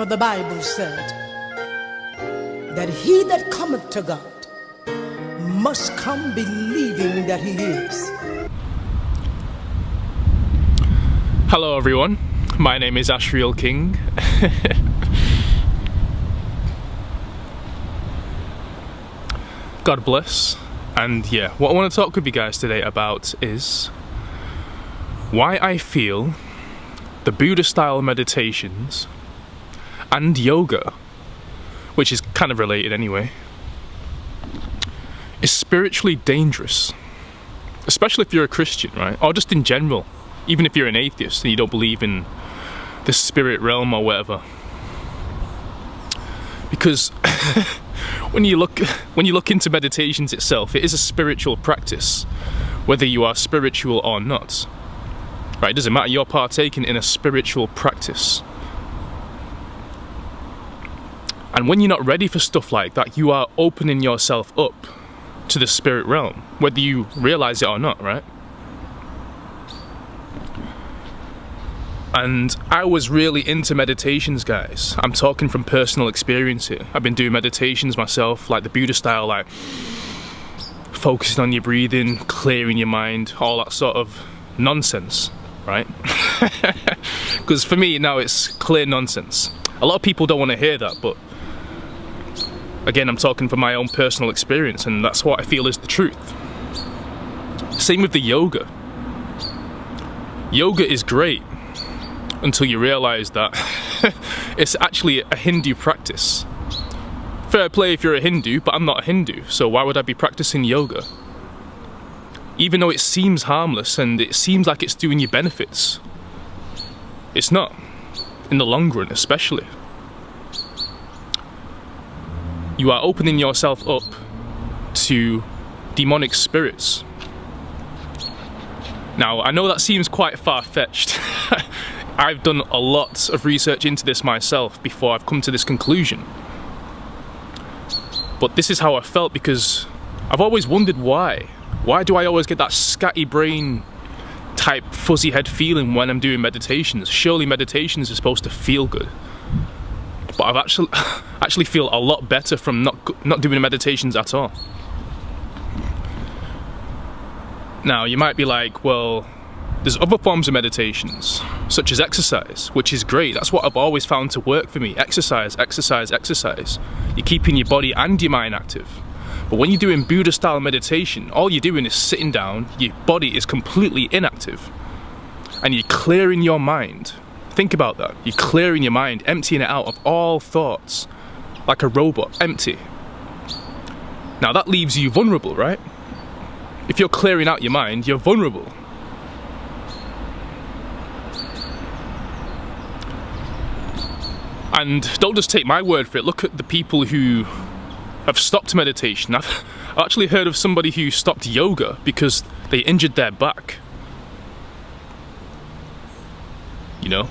For the Bible said that he that cometh to God must come believing that he is. Hello everyone, my name is Ashriel King. God bless. And yeah, what I want to talk with you guys today about is why I feel the Buddha style meditations and yoga, which is kind of related anyway, is spiritually dangerous. Especially if you're a Christian, right? Or just in general. Even if you're an atheist and you don't believe in the spirit realm or whatever. Because when you look into meditations itself, it is a spiritual practice, whether you are spiritual or not. Right? It doesn't matter, you're partaking in a spiritual practice. And when you're not ready for stuff like that, you are opening yourself up to the spirit realm, whether you realize it or not, right? And I was really into meditations, guys. I'm talking from personal experience here. I've been doing meditations myself, like the Buddha style, like focusing on your breathing, clearing your mind, all that sort of nonsense, right? Because for me now it's clear nonsense. A lot of people don't want to hear that, but again, I'm talking from my own personal experience, and that's what I feel is the truth. Same with the yoga. Yoga is great until you realise that it's actually a Hindu practice. Fair play if you're a Hindu, but I'm not a Hindu, so why would I be practicing yoga? Even though it seems harmless and it seems like it's doing you benefits, it's not, in the long run especially. You are opening yourself up to demonic spirits. Now, I know that seems quite far-fetched. I've done a lot of research into this myself before I've come to this conclusion. But this is how I felt, because I've always wondered why. Why do I always get that scatty brain type fuzzy head feeling when I'm doing meditations? Surely meditations are supposed to feel good. But I've actually feel a lot better from not doing meditations at all. Now, you might be like, well, there's other forms of meditations, such as exercise, which is great. That's what I've always found to work for me. Exercise, exercise, exercise. You're keeping your body and your mind active. But when you're doing Buddha-style meditation, all you're doing is sitting down, your body is completely inactive, and you're clearing your mind. Think about that. You're clearing your mind, emptying it out of all thoughts, like a robot, empty. Now that leaves you vulnerable, right? If you're clearing out your mind, you're vulnerable. And don't just take my word for it. Look at the people who have stopped meditation. I've actually heard of somebody who stopped yoga because they injured their back. You know?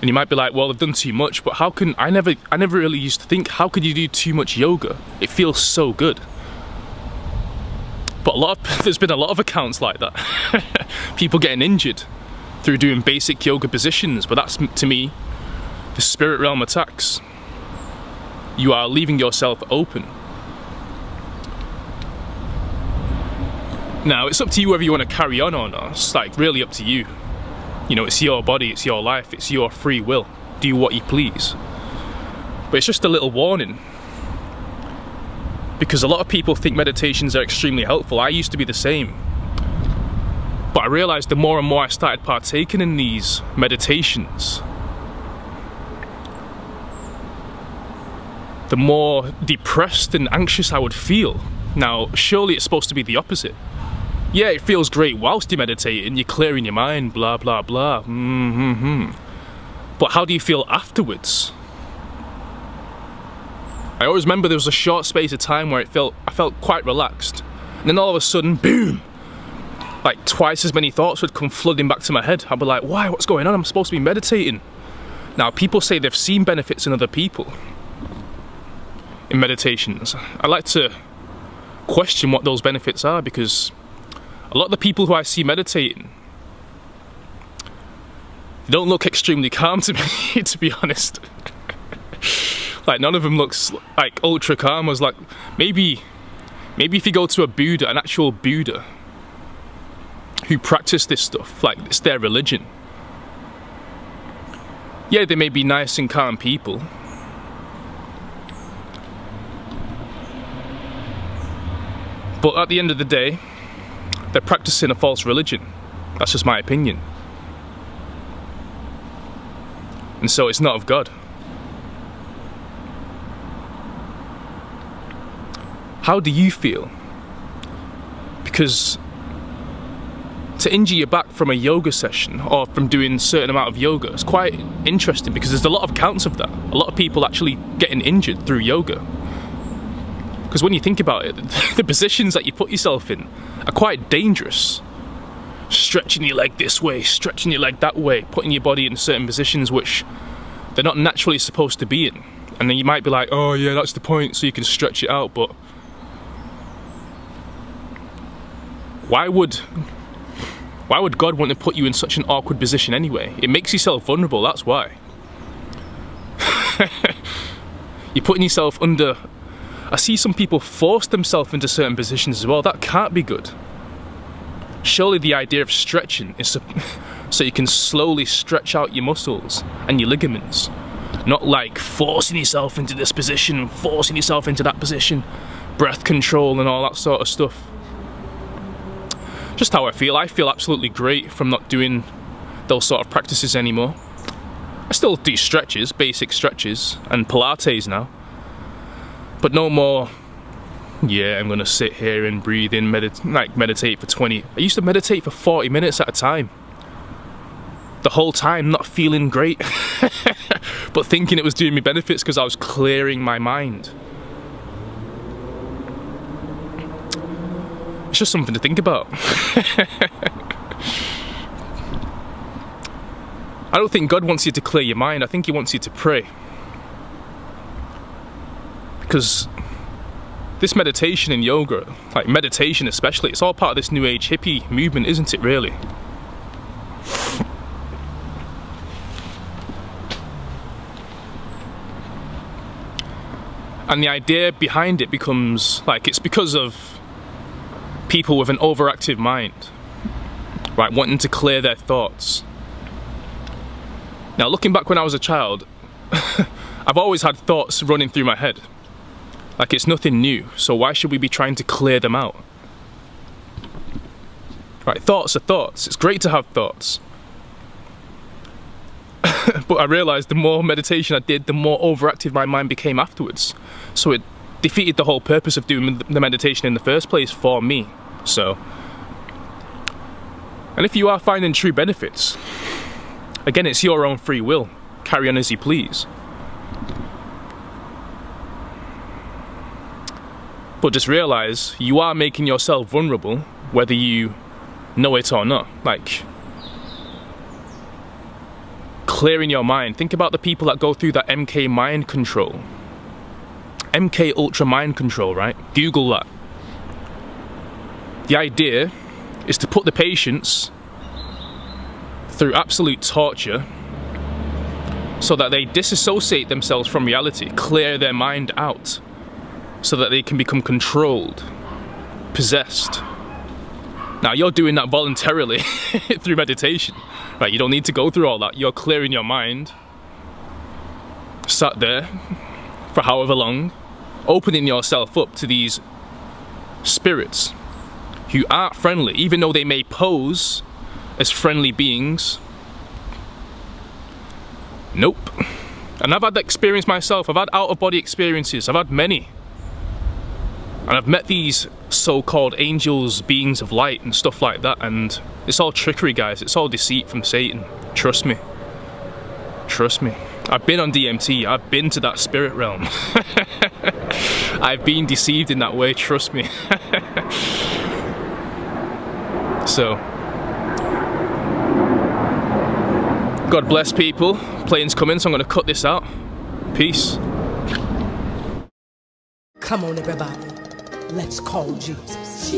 And you might be like, well, I've done too much, but how can I never really used to think, how could you do too much yoga? It feels so good. But there's been a lot of accounts like that. People getting injured through doing basic yoga positions, but that's, to me, the spirit realm attacks. You are leaving yourself open. Now, it's up to you whether you want to carry on or not. It's like really up to you. You know, it's your body, it's your life, it's your free will. Do what you please. But it's just a little warning. Because a lot of people think meditations are extremely helpful. I used to be the same. But I realised the more and more I started partaking in these meditations, the more depressed and anxious I would feel. Now, surely it's supposed to be the opposite. Yeah, it feels great whilst you're meditating, you're clearing your mind, blah, blah, blah. But how do you feel afterwards? I always remember there was a short space of time where I felt quite relaxed. And then all of a sudden, boom! Like twice as many thoughts would come flooding back to my head. I'd be like, why? What's going on? I'm supposed to be meditating. Now, people say they've seen benefits in other people in meditations. I like to question what those benefits are, because a lot of the people who I see meditating, They don't look extremely calm to me, to be honest. Like, none of them looks like ultra calm. I was like, maybe if you go to a Buddha, an actual Buddha, who practice this stuff, like it's their religion. Yeah, they may be nice and calm people. But at the end of the day, they're practicing a false religion. That's just my opinion. And so it's not of God. How do you feel? Because to injure your back from a yoga session or from doing a certain amount of yoga is quite interesting, because there's a lot of accounts of that. A lot of people actually getting injured through yoga. Because when you think about it, the positions that you put yourself in are quite dangerous. Stretching your leg this way, stretching your leg that way, putting your body in certain positions which they're not naturally supposed to be in. And then you might be like, oh yeah, that's the point, so you can stretch it out, but why would God want to put you in such an awkward position anyway? It makes yourself vulnerable, that's why. You're putting yourself under... I see some people force themselves into certain positions as well. That can't be good. Surely the idea of stretching is so you can slowly stretch out your muscles and your ligaments. Not like forcing yourself into this position, forcing yourself into that position, breath control and all that sort of stuff. Just how I feel. I feel absolutely great from not doing those sort of practices anymore. I still do stretches, basic stretches, and Pilates now. But no more, yeah, I'm gonna sit here and breathe in, meditate for 20. I used to meditate for 40 minutes at a time. The whole time not feeling great, but thinking it was doing me benefits because I was clearing my mind. It's just something to think about. I don't think God wants you to clear your mind. I think He wants you to pray. Because this meditation in yoga, like meditation especially, it's all part of this new age hippie movement, isn't it really? And the idea behind it becomes like it's because of people with an overactive mind, right, wanting to clear their thoughts. Now, looking back when I was a child, I've always had thoughts running through my head. Like, it's nothing new, so why should we be trying to clear them out? Right, thoughts are thoughts. It's great to have thoughts. But I realised the more meditation I did, the more overactive my mind became afterwards. So it defeated the whole purpose of doing the meditation in the first place for me. So, and if you are finding true benefits, again, it's your own free will. Carry on as you please. But just realise you are making yourself vulnerable, whether you know it or not. Like, clearing your mind. Think about the people that go through that MK mind control. MK Ultra mind control, right? Google that. The idea is to put the patients through absolute torture so that they disassociate themselves from reality, clear their mind out, so that they can become controlled, possessed. Now, you're doing that voluntarily through meditation, right? You don't need to go through all that. You're clearing your mind, sat there for however long, opening yourself up to these spirits who aren't friendly, even though they may pose as friendly beings. Nope. And I've had that experience myself. I've had out-of-body experiences. I've had many. And I've met these so-called angels, beings of light and stuff like that, and it's all trickery, guys. It's all deceit from Satan. Trust me. Trust me. I've been on DMT. I've been to that spirit realm. I've been deceived in that way, trust me. So, God bless people. Plane's coming, so I'm going to cut this out. Peace. Come on, everybody. Let's call Jesus.